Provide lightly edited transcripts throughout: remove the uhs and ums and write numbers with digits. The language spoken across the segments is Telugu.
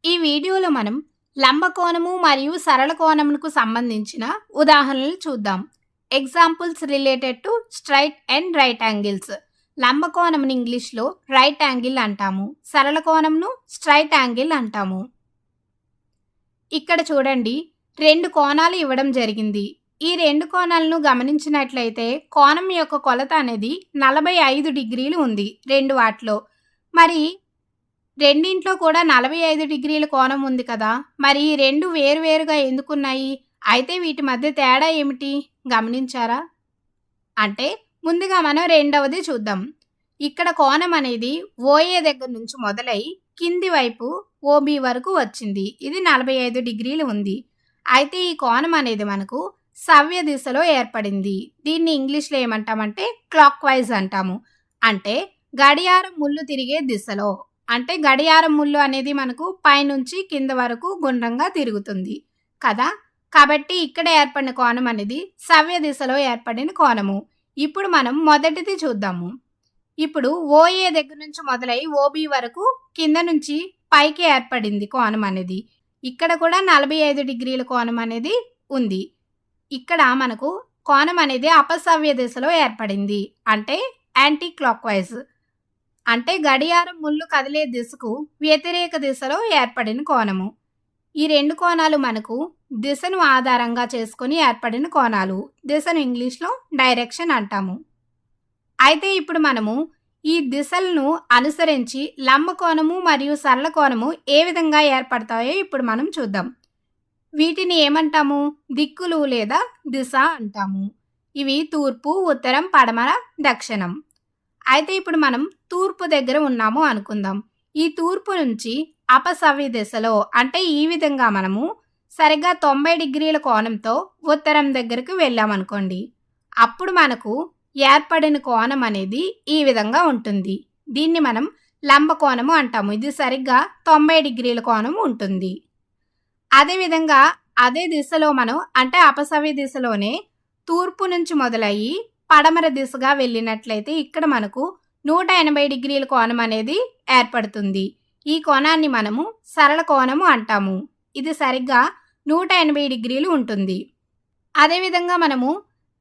ఈ వీడియోలో మనం లంబకోణము మరియు సరళ కోణమునకు సంబంధించిన ఉదాహరణలు చూద్దాం. Examples related to straight and right angles. లంబకోణమును ఇంగ్లీష్లో రైట్ యాంగిల్ అంటాము, సరళ కోణమును స్ట్రైట్ యాంగిల్ అంటాము. ఇక్కడ చూడండి, రెండు కోణాలు ఇవ్వడం జరిగింది. ఈ రెండు కోణాలను గమనించినట్లయితే కోణం యొక్క కొలత అనేది 45 డిగ్రీలు ఉంది రెండు వాటిలో. మరి రెండింట్లో కూడా 45 డిగ్రీల కోణం ఉంది కదా, మరి ఈ రెండు వేరువేరుగా ఎందుకున్నాయి? అయితే వీటి మధ్య తేడా ఏమిటి గమనించారా? అంటే ముందుగా మనం రెండవది చూద్దాం. ఇక్కడ కోణం అనేది ఓఏ దగ్గర నుంచి మొదలై కింది వైపు ఓబి వరకు వచ్చింది. ఇది 45 డిగ్రీలు ఉంది. అయితే ఈ కోణం అనేది మనకు సవ్య దిశలో ఏర్పడింది. దీన్ని ఇంగ్లీష్లో ఏమంటామంటే క్లాక్ వైజ్ అంటాము. అంటే గడియారం ముళ్ళు తిరిగే దిశలో. అంటే గడియారం ముళ్ళు అనేది మనకు పైనుంచి కింద వరకు గుండ్రంగా తిరుగుతుంది కదా. కాబట్టి ఇక్కడ ఏర్పడిన కోణం అనేది సవ్య దిశలో ఏర్పడిన కోణము. ఇప్పుడు మనం మొదటిది చూద్దాము. ఇప్పుడు ఓఏ దగ్గర నుంచి మొదలై ఓబి వరకు కింద నుంచి పైకి ఏర్పడింది కోణం అనేది. ఇక్కడ కూడా 45 డిగ్రీల కోణం అనేది ఉంది. ఇక్కడ మనకు కోణం అనేది అపసవ్య దిశలో ఏర్పడింది. అంటే యాంటీ క్లాక్ వైజ్. అంటే గడియారం ముళ్ళు కదిలే దిశకు వ్యతిరేక దిశలో ఏర్పడిన కోణము. ఈ రెండు కోణాలు మనకు దిశను ఆధారంగా చేసుకొని ఏర్పడిన కోణాలు. దిశను ఇంగ్లీష్లో డైరెక్షన్ అంటాము. అయితే ఇప్పుడు మనము ఈ దిశలను అనుసరించి లంబకోణము మరియు సరళ కోణము ఏ విధంగా ఏర్పడతాయో ఇప్పుడు మనం చూద్దాం. వీటిని ఏమంటాము? దిక్కులు లేదా దిశ అంటాము. ఇవి తూర్పు, ఉత్తరం, పడమర, దక్షిణం. అయితే ఇప్పుడు మనం తూర్పు దగ్గర ఉన్నాము అనుకుందాం. ఈ తూర్పు నుంచి అపసవ్య దిశలో అంటే ఈ విధంగా మనము సరిగ్గా 90 డిగ్రీల కోణంతో ఉత్తరం దగ్గరకు వెళ్ళామనుకోండి. అప్పుడు మనకు ఏర్పడిన కోణం అనేది ఈ విధంగా ఉంటుంది. దీన్ని మనం లంబకోణము అంటాము. ఇది సరిగ్గా 90 డిగ్రీల కోణం ఉంటుంది. అదేవిధంగా అదే దిశలో మనం అంటే అపసవ్య దిశలోనే తూర్పు నుంచి మొదలయ్యి పడమర దిశగా వెళ్ళినట్లయితే ఇక్కడ మనకు 180 డిగ్రీల కోణం అనేది ఏర్పడుతుంది. ఈ కోణాన్ని మనము సరళ కోణము అంటాము. ఇది సరిగ్గా 180 డిగ్రీలు ఉంటుంది. అదేవిధంగా మనము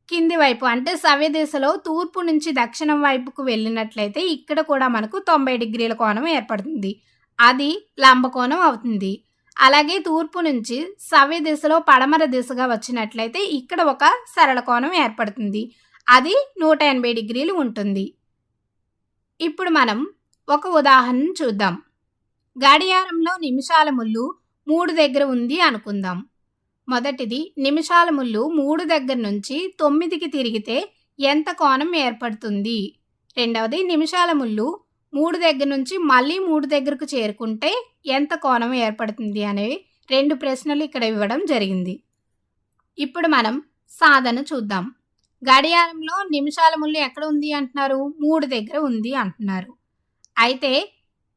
కింది వైపు అంటే సవ్య దిశలో తూర్పు నుంచి దక్షిణం వైపుకు వెళ్ళినట్లయితే ఇక్కడ కూడా మనకు 90 డిగ్రీల కోణం ఏర్పడుతుంది. అది లంబకోణం అవుతుంది. అలాగే తూర్పు నుంచి సవ్య దిశలో పడమర దిశగా వచ్చినట్లయితే ఇక్కడ ఒక సరళ కోణం ఏర్పడుతుంది. అది 180 డిగ్రీలు ఉంటుంది. ఇప్పుడు మనం ఒక ఉదాహరణ చూద్దాం. గడియారంలో నిమిషాల ముళ్ళు 3 దగ్గర ఉంది అనుకుందాం. మొదటిది, నిమిషాల ముళ్ళు 3 దగ్గర నుంచి 9కి తిరిగితే ఎంత కోణం ఏర్పడుతుంది? రెండవది, నిమిషాల ముళ్ళు 3 దగ్గర నుంచి మళ్ళీ 3 దగ్గరకు చేరుకుంటే ఎంత కోణం ఏర్పడుతుంది అనేవి రెండు ప్రశ్నలు ఇక్కడ ఇవ్వడం జరిగింది. ఇప్పుడు మనం సాధన చూద్దాం. గడియారంలో నిమిషాల ముళ్ళు ఎక్కడ ఉంది అంటున్నారు? 3 దగ్గర ఉంది అంటున్నారు. అయితే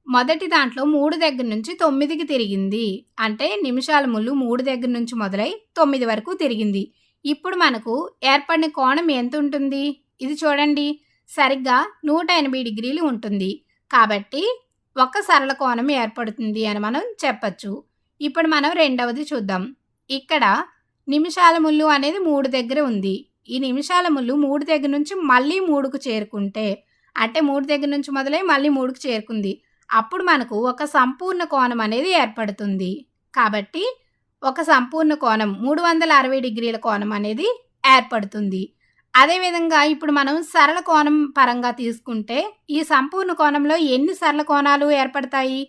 మొదటి దాంట్లో 3 దగ్గర నుంచి 9కి తిరిగింది. అంటే నిమిషాల ముళ్ళు 3 దగ్గర నుంచి మొదలై 9 వరకు తిరిగింది. ఇప్పుడు మనకు ఏర్పడిన కోణం ఎంత ఉంటుంది? ఇది చూడండి, సరిగ్గా 180 డిగ్రీలు ఉంటుంది. కాబట్టి ఒక సరళ కోణం ఏర్పడుతుంది అని మనం చెప్పచ్చు. ఇప్పుడు మనం రెండవది చూద్దాం. ఇక్కడ నిమిషాల ముళ్ళు అనేది 3 దగ్గర ఉంది. ఈ నిమిషాల ముళ్ళు 3 దగ్గర నుంచి మళ్ళీ 3కు చేరుకుంటే అంటే 3 దగ్గర నుంచి మొదలై మళ్ళీ 3కు చేరుకుంది. అప్పుడు మనకు ఒక సంపూర్ణ కోణం అనేది ఏర్పడుతుంది. కాబట్టి ఒక సంపూర్ణ కోణం 360 డిగ్రీల కోణం అనేది ఏర్పడుతుంది. అదేవిధంగా ఇప్పుడు మనం సరళ కోణం పరంగా తీసుకుంటే ఈ సంపూర్ణ కోణంలో ఎన్ని సరళ కోణాలు ఏర్పడతాయి?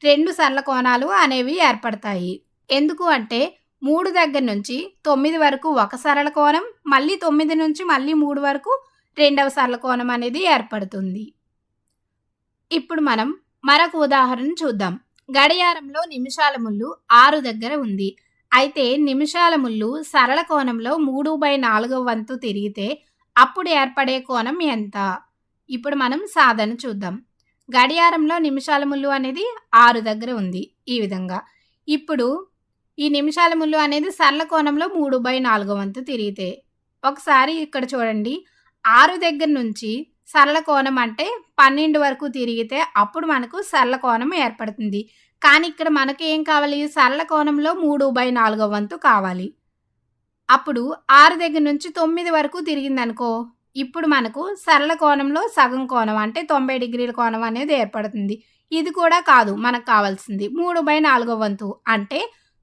2 సరళ కోణాలు అనేవి ఏర్పడతాయి. ఎందుకు అంటే 3 దగ్గర నుంచి 9 వరకు ఒక సరళ కోణం, మళ్ళీ 9 నుంచి మళ్ళీ 3 వరకు రెండవ సరళ కోణం అనేది ఏర్పడుతుంది. ఇప్పుడు మనం మరొక ఉదాహరణ చూద్దాం. గడియారంలో నిమిషాల ముళ్ళు 6 దగ్గర ఉంది. అయితే నిమిషాల ముళ్ళు సరళ కోణంలో 3/4 వంతు తిరిగితే అప్పుడు ఏర్పడే కోణం ఎంత? ఇప్పుడు మనం సాధన చూద్దాం. గడియారంలో నిమిషాల ముళ్ళు అనేది 6 దగ్గర ఉంది ఈ విధంగా. ఇప్పుడు ఈ నిమిషాల ముళ్ళు అనేది సరళ కోణంలో 3/4 వంతు తిరిగితే ఒకసారి ఇక్కడ చూడండి, 6 దగ్గర నుంచి సరళ కోణం అంటే 12 వరకు తిరిగితే అప్పుడు మనకు సరళ కోణం ఏర్పడుతుంది. కానీ ఇక్కడ మనకి ఏం కావాలి? సరళ కోణంలో 3/4 వంతు కావాలి. అప్పుడు 6 దగ్గర నుంచి 9 వరకు తిరిగిందనుకో, ఇప్పుడు మనకు సరళ కోణంలో సగం కోణం అంటే 90 డిగ్రీల కోణం అనేది ఏర్పడుతుంది. ఇది కూడా కాదు మనకు కావాల్సింది. 3/4 వంతు అంటే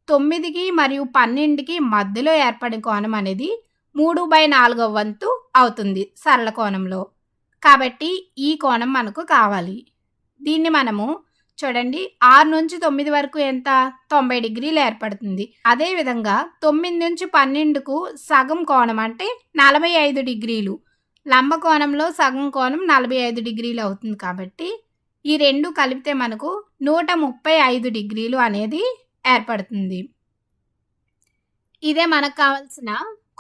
9కి మరియు 12కి మధ్యలో ఏర్పడిన కోణం అనేది 3/4 వంతు అవుతుంది సరళ కోణంలో. కాబట్టి ఈ కోణం మనకు కావాలి. దీన్ని మనము చూడండి 6 నుంచి 9 వరకు ఎంత? 90 డిగ్రీలు ఏర్పడుతుంది. అదేవిధంగా 9 నుంచి 12కు సగం కోణం అంటే 45 డిగ్రీలు. లంబ కోణంలో సగం కోణం 45 డిగ్రీలు అవుతుంది కాబట్టి ఈ రెండు కలిపితే మనకు 135 డిగ్రీలు అనేది ఏర్పడుతుంది. ఇదే మనకు కావాల్సిన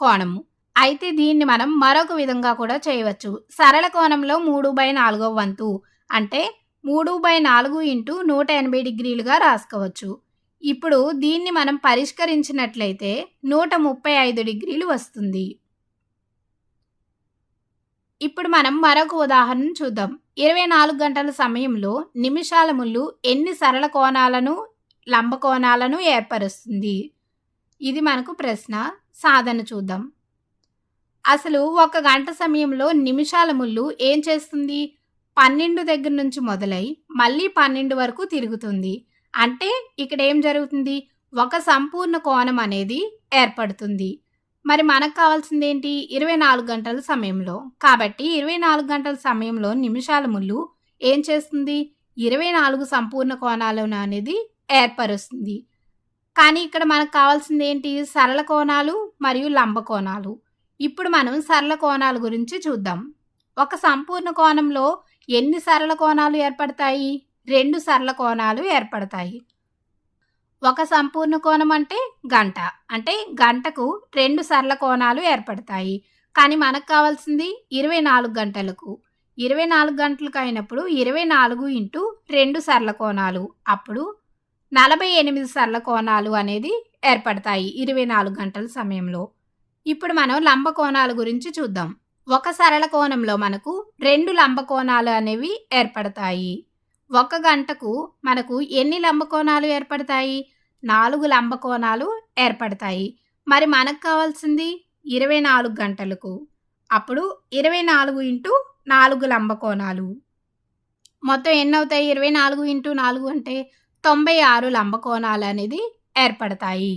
కోణము. అయితే దీన్ని మనం మరొక విధంగా కూడా చేయవచ్చు. సరళ కోణంలో 3/4 వంతు అంటే 3/4 ఇంటూ 180 డిగ్రీలుగా రాసుకోవచ్చు. ఇప్పుడు దీన్ని మనం పరిష్కరించినట్లయితే 135 డిగ్రీలు వస్తుంది. ఇప్పుడు మనం మరొక ఉదాహరణ చూద్దాం. 24 గంటల సమయంలో నిమిషాల ముల్లు ఎన్ని సరళ కోణాలను, లంబ కోణాలను ఏర్పరుస్తుంది? ఇది మనకు ప్రశ్న. సాధన చూద్దాం. అసలు 1 గంట సమయంలో నిమిషాల ముల్లు ఏం చేస్తుంది? 12 దగ్గర నుంచి మొదలై మళ్ళీ 12 వరకు తిరుగుతుంది. అంటే ఇక్కడ ఏం జరుగుతుంది? ఒక సంపూర్ణ కోణం అనేది ఏర్పడుతుంది. మరి మనకు కావాల్సింది ఏంటి? 24 గంటల సమయంలో. కాబట్టి 24 గంటల సమయంలో నిమిషాల ముల్లు ఏం చేస్తుంది? 24 సంపూర్ణ కోణాలను అనేది ఏర్పరుస్తుంది. కానీ ఇక్కడ మనకు కావాల్సింది ఏంటి? సరళ కోణాలు మరియు లంబ కోణాలు. ఇప్పుడు మనం సరళ కోణాల గురించి చూద్దాం. ఒక సంపూర్ణ కోణంలో ఎన్ని సరళ కోణాలు ఏర్పడతాయి? 2 సరళ కోణాలు ఏర్పడతాయి. ఒక సంపూర్ణ కోణం అంటే గంట. అంటే గంటకు 2 సరళ కోణాలు ఏర్పడతాయి. కానీ మనకు కావాల్సింది 24 గంటలకు. 24 గంటలకు అయినప్పుడు 24 ఇంటూ 2 సరళ కోణాలు. అప్పుడు 48 సరళ కోణాలు అనేది ఏర్పడతాయి 24 గంటల సమయంలో. ఇప్పుడు మనం లంబ కోణాల గురించి చూద్దాం. ఒక సరళ కోణంలో మనకు 2 లంబ కోణాలు అనేవి ఏర్పడతాయి. 1 గంటకు మనకు ఎన్ని లంబ కోణాలు ఏర్పడతాయి? 4 లంబ కోణాలు ఏర్పడతాయి. మరి మనకు కావాల్సింది 24 గంటలకు. అప్పుడు 24 ఇంటూ 4 లంబ కోణాలు. మొత్తం ఎన్ని అవుతాయి? 24 ఇంటూ 4 అంటే 96 లంబ కోణాలు అనేది ఏర్పడతాయి.